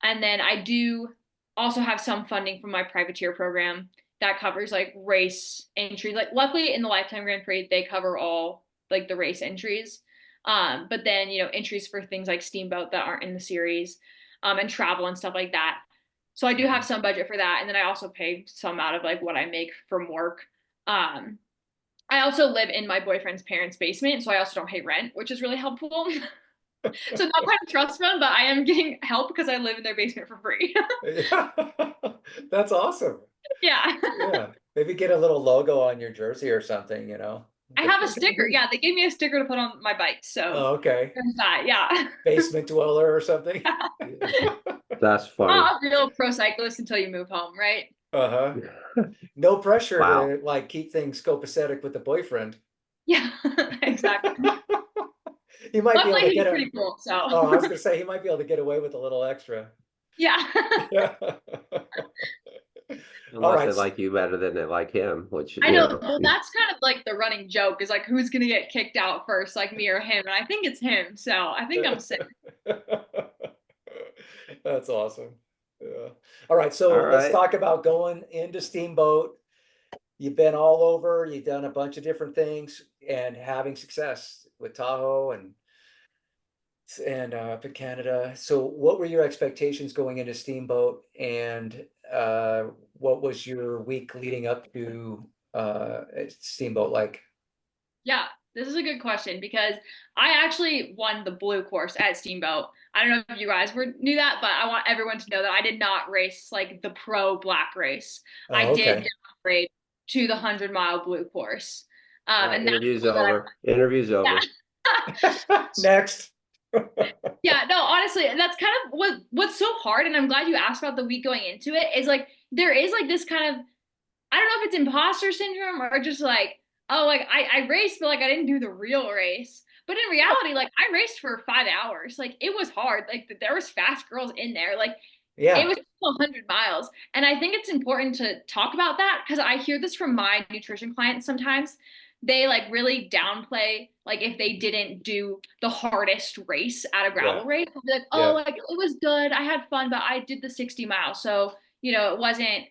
and then I do also have some funding from my privateer program that covers like race entries. Like luckily in the Lifetime Grand Prix, they cover all like the race entries. But then, entries for things like Steamboat that aren't in the series, and travel and stuff like that. So I do have some budget for that. And then I also pay some out of like what I make from work. Um, I also live in my boyfriend's parents' basement, so I also don't pay rent, which is really helpful. So not quite a trust fund, but I am getting help because I live in their basement for free. Yeah. That's awesome. Yeah. Yeah. Maybe get a little logo on your jersey or something, I have a sticker. Yeah, they gave me a sticker to put on my bike. So Oh, okay. there's that. Yeah. Basement dweller or something. That's funny. A real pro cyclist until you move home, right? Uh-huh. No pressure Wow. to like keep things copacetic with the boyfriend. Yeah, exactly. He might be able Luckily, to he's get pretty cool. So oh, I was gonna say he might be able to get away with a little extra. yeah. Yeah. All Unless right. they like you better than they like him, which, I know. Well, that's kind of like the running joke is like who's gonna get kicked out first, like me or him. And I think it's him. So I think I'm safe. That's awesome. Yeah. All right, all so let's right. talk about going into Steamboat. You've been all over, you've done a bunch of different things and having success with Tahoe and up in Canada. So what were your expectations going into Steamboat, and what was your week leading up to Steamboat like? Yeah, this is a good question because I actually won the blue course at Steamboat. I don't know if you guys knew that, but I want everyone to know that I did not race like the pro black race. I Oh, did okay. downgrade to the 100-mile blue course. All right, And that's interview's what over. Interview's over. Next. yeah, no, honestly, that's kind of what's so hard, and I'm glad you asked about the week going into it, is like there is like this kind of, I don't know if it's imposter syndrome or just like, oh, like I raced, but like I didn't do the real race. But in reality, like I raced for 5 hours. Like it was hard. Like there was fast girls in there. Like it Yeah, was 100 miles. And I think it's important to talk about that because I hear this from my nutrition clients sometimes. They like really downplay like if they didn't do the hardest race at a yeah, gravel race. They'll be like, oh, yeah, like it was good. I had fun, but I did the 60 miles. So, it wasn't,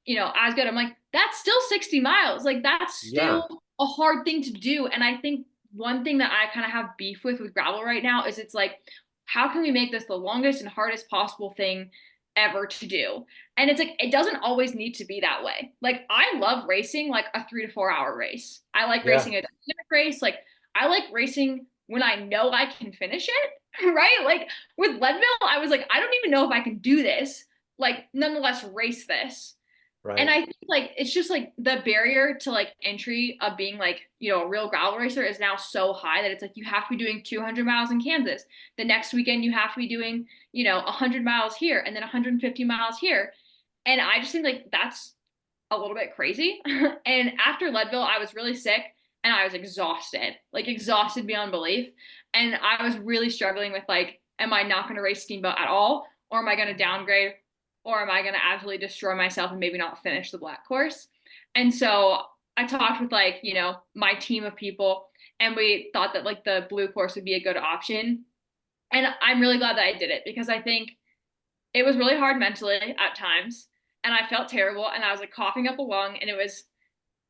as good. I'm like, that's still 60 miles. Like that's Yeah. still a hard thing to do. And I think one thing that I kind of have beef with gravel right now is it's like, how can we make this the longest and hardest possible thing ever to do? And it's like, it doesn't always need to be that way. Like, I love racing like a 3 to 4 hour race. I like yeah, racing a dynamic race. Like, I like racing when I know I can finish it, right? Like, with Leadville, I was like, I don't even know if I can do this. Like, nonetheless, race this. And right. I think like it's just like the barrier to like entry of being like, a real gravel racer is now so high that it's like you have to be doing 200 miles in Kansas. The next weekend you have to be doing, 100 miles here and then 150 miles here. And I just think like that's a little bit crazy. And after Leadville, I was really sick and I was exhausted, like exhausted beyond belief. And I was really struggling with like am I not going to race Steamboat at all? Or am I going to downgrade? Or am I going to absolutely destroy myself and maybe not finish the black course? And so I talked with like, you know, my team of people, and we thought that like the blue course would be a good option. And I'm really glad that I did it, because I think it was really hard mentally at times. And I felt terrible, and I was like coughing up a lung, and it was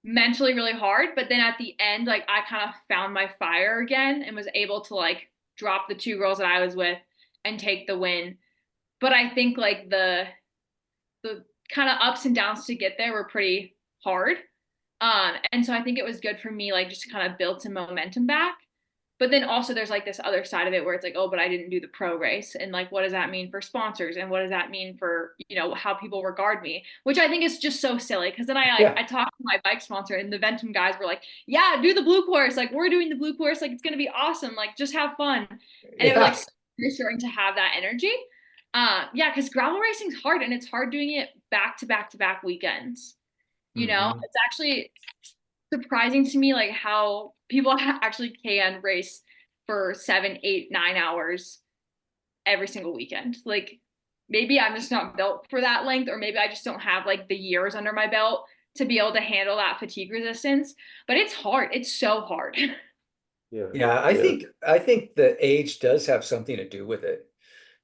mentally really hard. But then at the end, like I kind of found my fire again and was able to like drop the two girls that I was with and take the win. But I think like the kind of ups and downs to get there were pretty hard. And so I think it was good for me, like just to kind of build some momentum back. But then also there's like this other side of it where it's like, oh, but I didn't do the pro race. And like, what does that mean for sponsors? And what does that mean for, you know, how people regard me? Which I think is just so silly. Cause then Yeah. I talked to my bike sponsor, and the Ventum guys were like, yeah, do the blue course. Like we're doing the blue course. Like it's going to be awesome. Like just have fun. And it was like Yeah. so reassuring to have that energy. Yeah, because gravel racing's hard, and it's hard doing it back to back to back weekends. You know, Hmm. it's actually surprising to me like how people actually can race for 7, 8, 9 hours every single weekend. Like maybe I'm just not built for that length, or maybe I just don't have like the years under my belt to be able to handle that fatigue resistance. But it's hard. It's so hard. Yeah. Yeah, Yeah. I think the age does have something to do with it,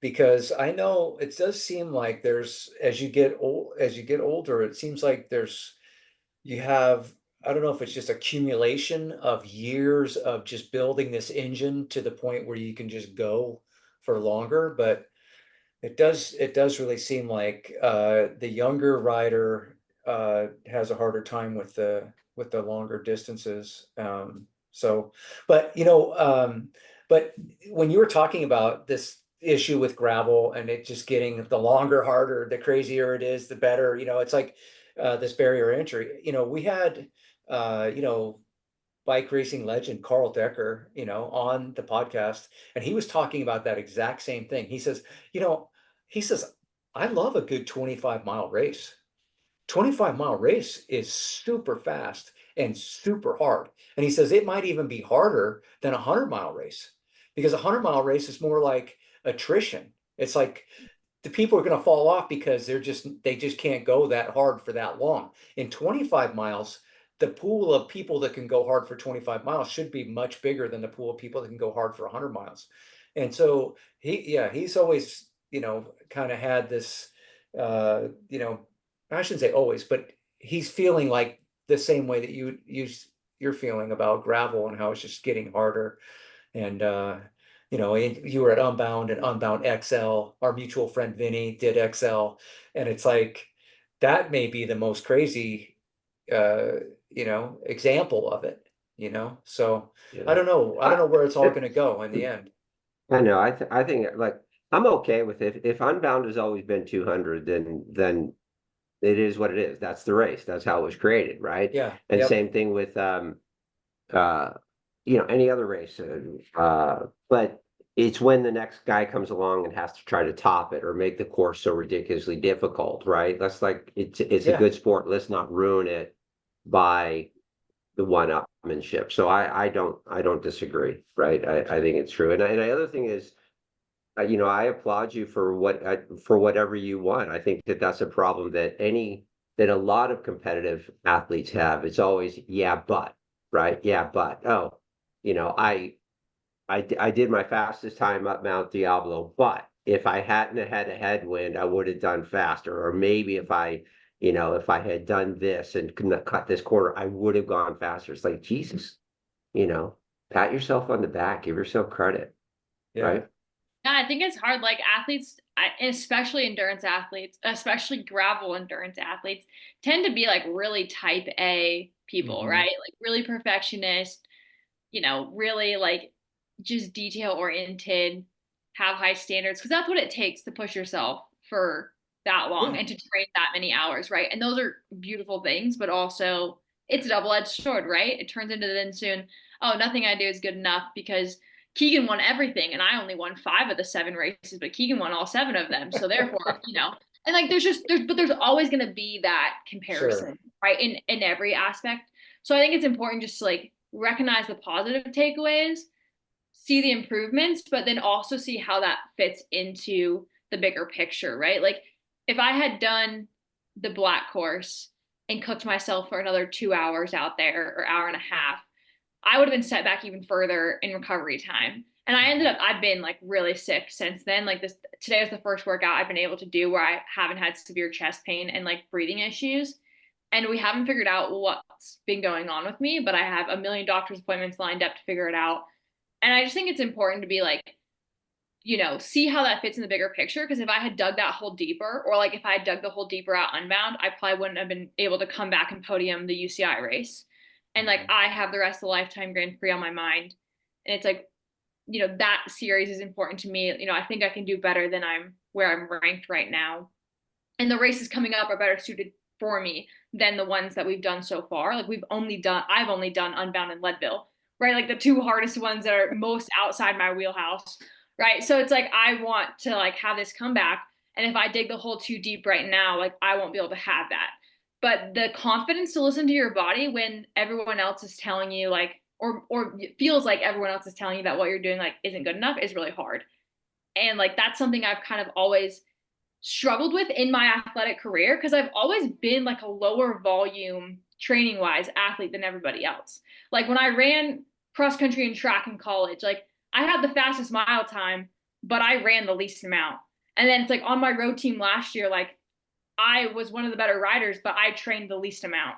because I know it does seem like there's, as you get older, it seems like you have, I don't know if it's just accumulation of years of just building this engine to the point where you can just go for longer. But it does really seem like the younger rider has a harder time with the longer distances. So, but but when you were talking about this issue with gravel and it just getting the longer, harder, the crazier it is, the better. It's like this barrier entry. We had bike racing legend Carl Decker, on the podcast, and he was talking about that exact same thing. You know, he says, I love a good 25-mile race. 25-mile race is super fast and super hard. And he says it might even be harder than a 100-mile race, because a 100-mile race is more like attrition. It's like the people are going to fall off because they just can't go that hard for that long. In 25 miles, the pool of people that can go hard for 25 miles should be much bigger than the pool of people that can go hard for 100 miles. And so he's always, kind of had this, I shouldn't say always, but he's feeling like the same way that you're feeling about gravel and how it's just getting harder. And you were at Unbound and Unbound XL. Our mutual friend Vinny did XL, and it's like that may be the most crazy, example of it. So I Yeah. don't know. I don't I, know where it's all going to go in the end. I know. I think like I'm okay with it. If Unbound has always been 200, then it is what it is. That's the race. That's how it was created, right? Yeah. And Yep. same thing with uh any other race. But it's when the next guy comes along and has to try to top it or make the course so ridiculously difficult, right? That's like it's a Yeah. good sport. Let's not ruin it by the one-upmanship. So I don't disagree, right? I think it's true. And the other thing is, I applaud you for for whatever you want. I think that that's a problem that a lot of competitive athletes have. It's always yeah, but right, yeah, but oh, you know, I did my fastest time up Mount Diablo, but if I hadn't had a headwind, I would have done faster. Or maybe if I had done this and couldn't cut this corner, I would have gone faster. It's like Jesus, you know, pat yourself on the back, give yourself credit, Yeah. right? Yeah, I think it's hard. Like athletes, especially endurance athletes, especially gravel endurance athletes, tend to be like really type A people, Hmm. right? Like really perfectionist, really like just detail oriented, have high standards, because that's what it takes to push yourself for that long Yeah. and to train that many hours, right? And those are beautiful things, but also it's a double-edged sword, right? It turns into then soon, oh, nothing I do is good enough because Keegan won everything and I only won 5 of the 7 races, but Keegan won all 7 of them. So therefore, and like there's always gonna be that Sure. comparison, right? In every aspect. So I think it's important just to like recognize the positive takeaways, see the improvements, but then also see how that fits into the bigger picture, right? Like if I had done the black course and cooked myself for another 2 hours out there or hour and a half, I would have been set back even further in recovery time. And I've been like really sick since then. Like today was the first workout I've been able to do where I haven't had severe chest pain and like breathing issues. And we haven't figured out what's been going on with me, but I have a million doctor's appointments lined up to figure it out. And I just think it's important to be like, see how that fits in the bigger picture. Because if I had dug that hole deeper, or like if I had dug the hole deeper out Unbound, I probably wouldn't have been able to come back and podium the UCI race. And like I have the rest of the Lifetime Grand Prix on my mind. And it's like, that series is important to me. I think I can do better than where I'm ranked right now. And the races coming up are better suited for me than the ones that we've done so far. Like I've only done Unbound and Leadville, right? Like the two hardest ones that are most outside my wheelhouse, right? So it's like I want to like have this comeback, and if I dig the hole too deep right now, like I won't be able to have that. But the confidence to listen to your body when everyone else is telling you like, or feels like everyone else is telling you that what you're doing like isn't good enough is really hard. And like that's something I've kind of always struggled with in my athletic career because I've always been like a lower volume training wise athlete than everybody else. Like when I ran cross country and track in college, like I had the fastest mile time, but I ran the least amount. And then it's like on my road team last year, like I was one of the better riders, but I trained the least amount,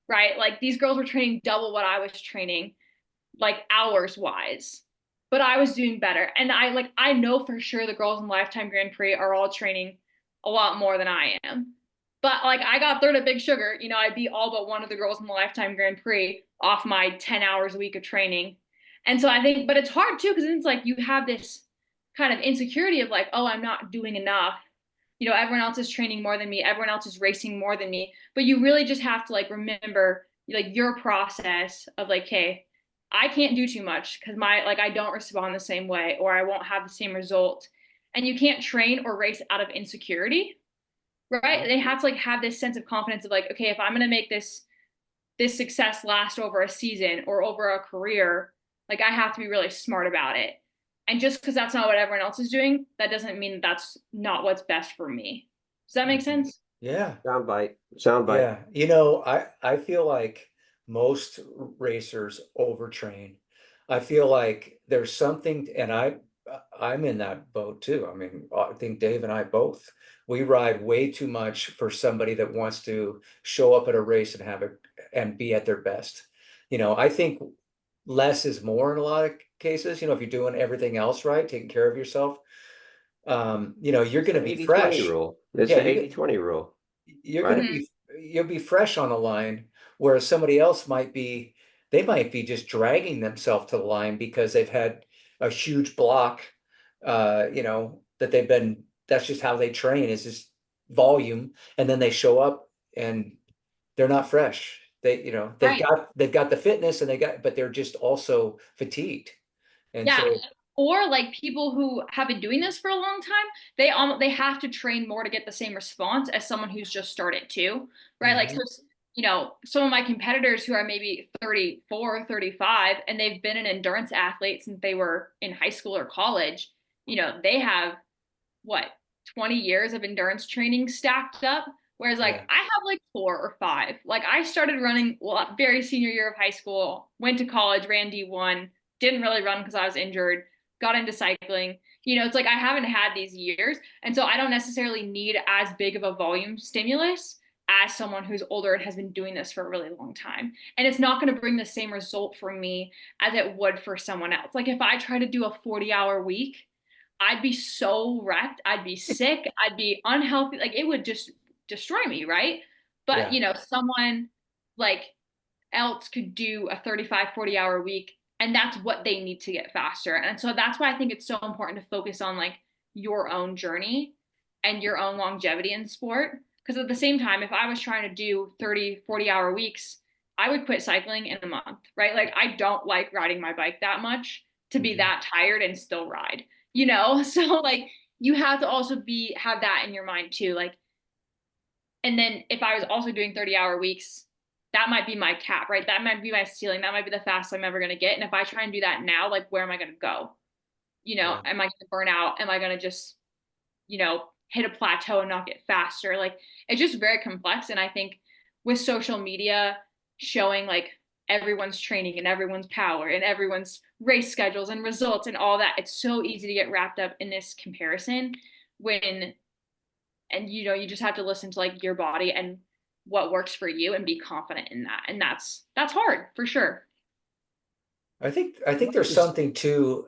right? Like these girls were training double what I was training, like hours wise, but I was doing better. And I know for sure the girls in Lifetime Grand Prix are all training a lot more than I am. But like I got third at Big Sugar, I beat all but one of the girls in the Lifetime Grand Prix off my 10 hours a week of training. And so I think, but it's hard too, because it's like you have this kind of insecurity of like, oh, I'm not doing enough. Everyone else is training more than me, everyone else is racing more than me. But you really just have to like remember like your process of like, hey, I can't do too much because I don't respond the same way, or I won't have the same result. And you can't train or race out of insecurity, right? They have to like have this sense of confidence of like, okay, if I'm gonna make this success last over a season or over a career, like I have to be really smart about it. And just because that's not what everyone else is doing, that doesn't mean that's not what's best for me. Does that make sense? Yeah. Soundbite. Soundbite. Yeah. I feel like most racers overtrain. I feel like there's something, and I'm in that boat too. I mean, I think Dave and I both, we ride way too much for somebody that wants to show up at a race and have it and be at their best. I think less is more in a lot of cases. If you're doing everything else right, taking care of yourself, you're going to be 80-20 fresh. rule. It's Yeah, the 80-20 rule, you're going to right? Mm-hmm. you'll be fresh on the line, whereas somebody else they might be just dragging themselves to the line because they've had a huge block, that that's just how they train, is just volume. And then they show up and they're not fresh. They've Right. got the fitness but they're just also fatigued. And Yeah. so, Or like people who have been doing this for a long time, they have to train more to get the same response as someone who's just started too, right? Like mhm, so, some of my competitors who are maybe 34, 35, and they've been an endurance athlete since they were in high school or college, they have what, 20 years of endurance training stacked up. Whereas like yeah, I have like 4 or 5. Like I started running very senior year of high school, went to college, ran D1, didn't really run because I was injured, got into cycling. It's like I haven't had these years. And so I don't necessarily need as big of a volume stimulus as someone who's older and has been doing this for a really long time. And it's not going to bring the same result for me as it would for someone else. Like if I try to do a 40-hour week, I'd be so wrecked. I'd be sick. I'd be unhealthy. Like it would just destroy me, right? But, yeah. someone like else could do a 35, 40-hour week, and that's what they need to get faster. And so that's why I think it's so important to focus on like your own journey and your own longevity in sport. Because at the same time, if I was trying to do 30, 40-hour weeks, I would quit cycling in a month, right? Like I don't like riding my bike that much to be Mhm. that tired and still ride, So like you have to also have that in your mind too. Like, and then if I was also doing 30-hour weeks, that might be my cap, right? That might be my ceiling. That might be the fastest I'm ever going to get. And if I try and do that now, like, where am I going to go? Yeah. Am I going to burn out? Am I going to just, hit a plateau and not get faster? Like, it's just very complex. And I think with social media showing like everyone's training and everyone's power and everyone's race schedules and results and all that, it's so easy to get wrapped up in this comparison when, and you just have to listen to like your body and what works for you and be confident in that. And that's hard for sure. I think there's something to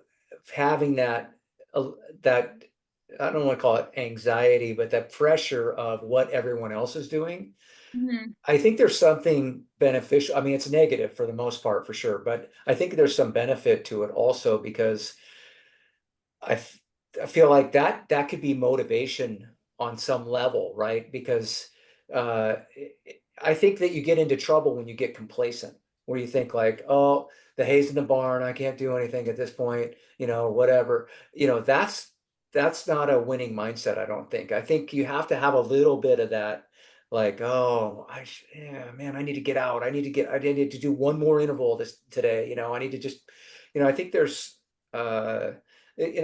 having that I don't want to call it anxiety, but that pressure of what everyone else is doing. Mm-hmm. I think there's something beneficial. I mean, it's negative for the most part, for sure, but I think there's some benefit to it also because I feel like that could be motivation on some level, right? Because uh, I think that you get into trouble when you get complacent, where you think like, oh, the hay's in the barn, I can't do anything at this point, whatever. That's not a winning mindset, I don't think. I think you have to have a little bit of that, like, oh, yeah, man, I need to get out. I need to do one more interval today. I need to just, I think there's uh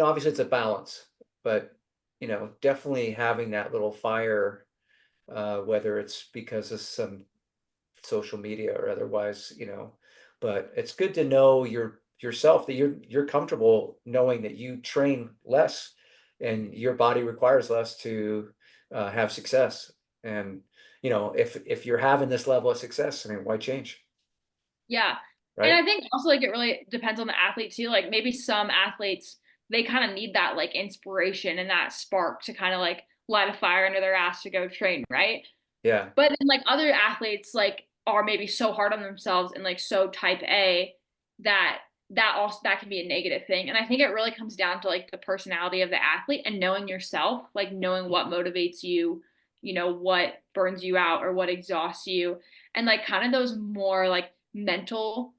obviously it's a balance, but definitely having that little fire, whether it's because of some social media or otherwise, but it's good to know yourself that you're comfortable knowing that you train less and your body requires less to have success. And if you're having this level of success, I mean, why change, Yeah. And right? I think also like it really depends on the athlete too. Like maybe some athletes, they kind of need that like inspiration and that spark to kind of like light a fire under their ass to go train, right? Yeah. But then like other athletes like are maybe so hard on themselves and like so type A that that can be a negative thing. And I think it really comes down to like the personality of the athlete and knowing yourself, like knowing what motivates you, what burns you out or what exhausts you. And like kind of those more like mental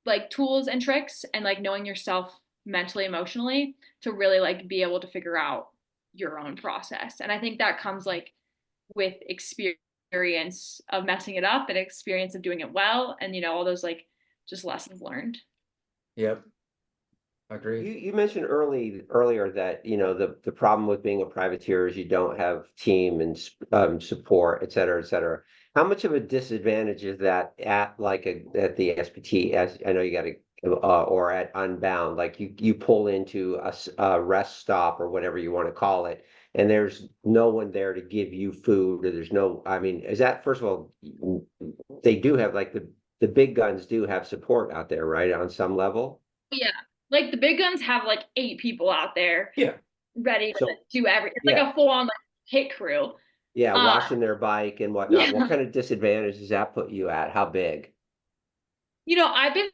like tools and tricks and like knowing yourself mentally, emotionally to really like be able to figure out your own process. And I think that comes like with experience of messing it up and experience of doing it well and all those like just lessons learned. Yep. You Agreed. you mentioned earlier that the problem with being a privateer is you don't have team and support, et cetera, et cetera. How much of a disadvantage is that at the SPT? As I know you got to or at Unbound, like you pull into a rest stop or whatever you want to call it, and there's no one there to give you food, or there's no. I mean, is that first of all, they do have like the big guns do have support out there, right? On some level. Yeah. Like the big guns have like 8 people out there Yeah. ready to So do everything. It's yeah. like a full on like hit crew. Yeah, Uh washing their bike and whatnot. What yeah. kind of disadvantage does that put you at? How big? I've been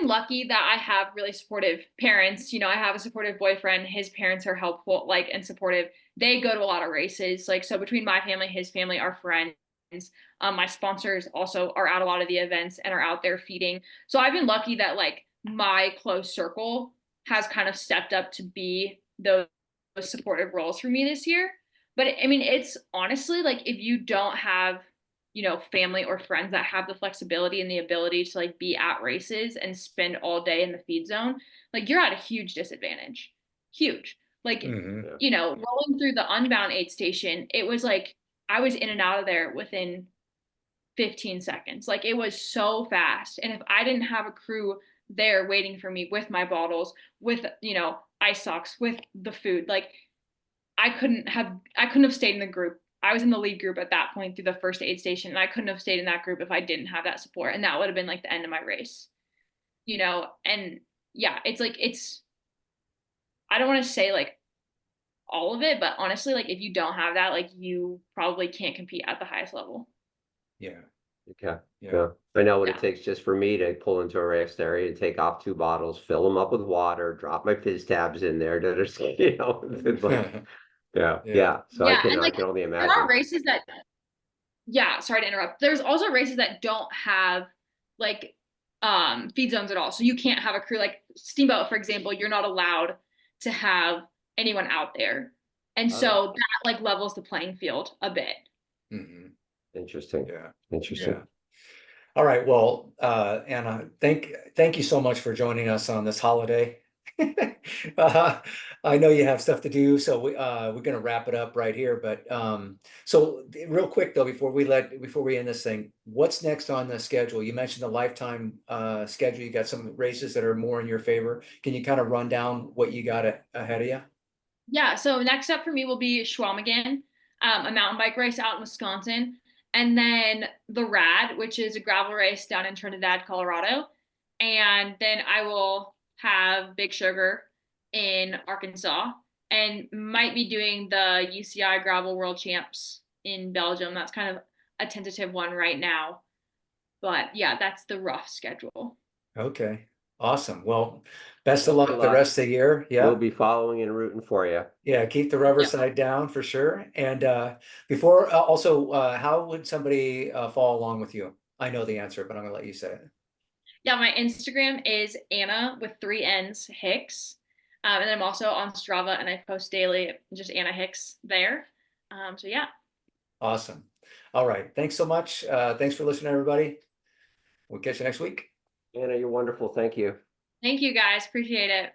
lucky that I have really supportive parents. I have a supportive boyfriend. His parents are helpful, like, and supportive. They go to a lot of races. Like, so between my family, his family, our friends, my sponsors also are at a lot of the events and are out there feeding. So I've been lucky that like my close circle has kind of stepped up to be those supportive roles for me this year. But I mean, it's honestly like if you don't have family or friends that have the flexibility and the ability to like be at races and spend all day in the feed zone, like you're at a huge disadvantage. Huge. Like, Hmm. Yeah. rolling through the Unbound aid station, it was like I was in and out of there within 15 seconds. Like it was so fast. And if I didn't have a crew there waiting for me with my bottles, with, ice socks, with the food, like I couldn't have stayed in the group. I was in the lead group at that point through the first aid station, and I couldn't have stayed in that group if I didn't have that support. And that would have been like the end of my race. And yeah, it's like I don't want to say like all of it, but honestly, like if you don't have that, like you probably can't compete at the highest level. Yeah. Okay. Yeah. Yeah. I know what it Yeah. takes just for me to pull into a rest area and take off 2 bottles, fill them up with water, drop my fizz tabs in there. It's like, yeah, Yeah. yeah. So Yeah. And I like can only there are imagine. races that, yeah, sorry to interrupt. There's also races that don't have like feed zones at all. So you can't have a crew like Steamboat, for example, you're not allowed to have anyone out there. And Oh, so that like levels the playing field a bit. Hmm. interesting. Yeah. Interesting. Yeah. All right. Well, Anna, thank you so much for joining us on this holiday. Uh, I know you have stuff to do, so we're gonna wrap it up right here. But so real quick though, before we end this thing, what's next on the schedule? You mentioned the lifetime schedule. You got some races that are more in your favor. Can you kind of run down what you got ahead of you? Yeah, so next up for me will be Schwalmingen, a mountain bike race out in Wisconsin, and then the Rad, which is a gravel race down in Trinidad, Colorado, and then I will have Big Sugar in Arkansas, and might be doing the UCI Gravel World Champs in Belgium. That's kind of a tentative one right now, but yeah, that's the rough schedule. Okay, awesome. Well, best of Well, good luck the luck. rest of the year. We'll Yeah. be following and rooting for you. Yeah, keep the rubber Yep. side down for sure. And before also, how would somebody follow along with you? I know the answer, but I'm gonna let you say it. Yeah, my Instagram is Anna with three N's Hicks. And then I'm also on Strava and I post daily, just Anna Hicks there. So yeah. Awesome. All right. Thanks so much. Thanks for listening, everybody. We'll catch you next week. Anna, you're wonderful. Thank you. Thank you guys. Appreciate it.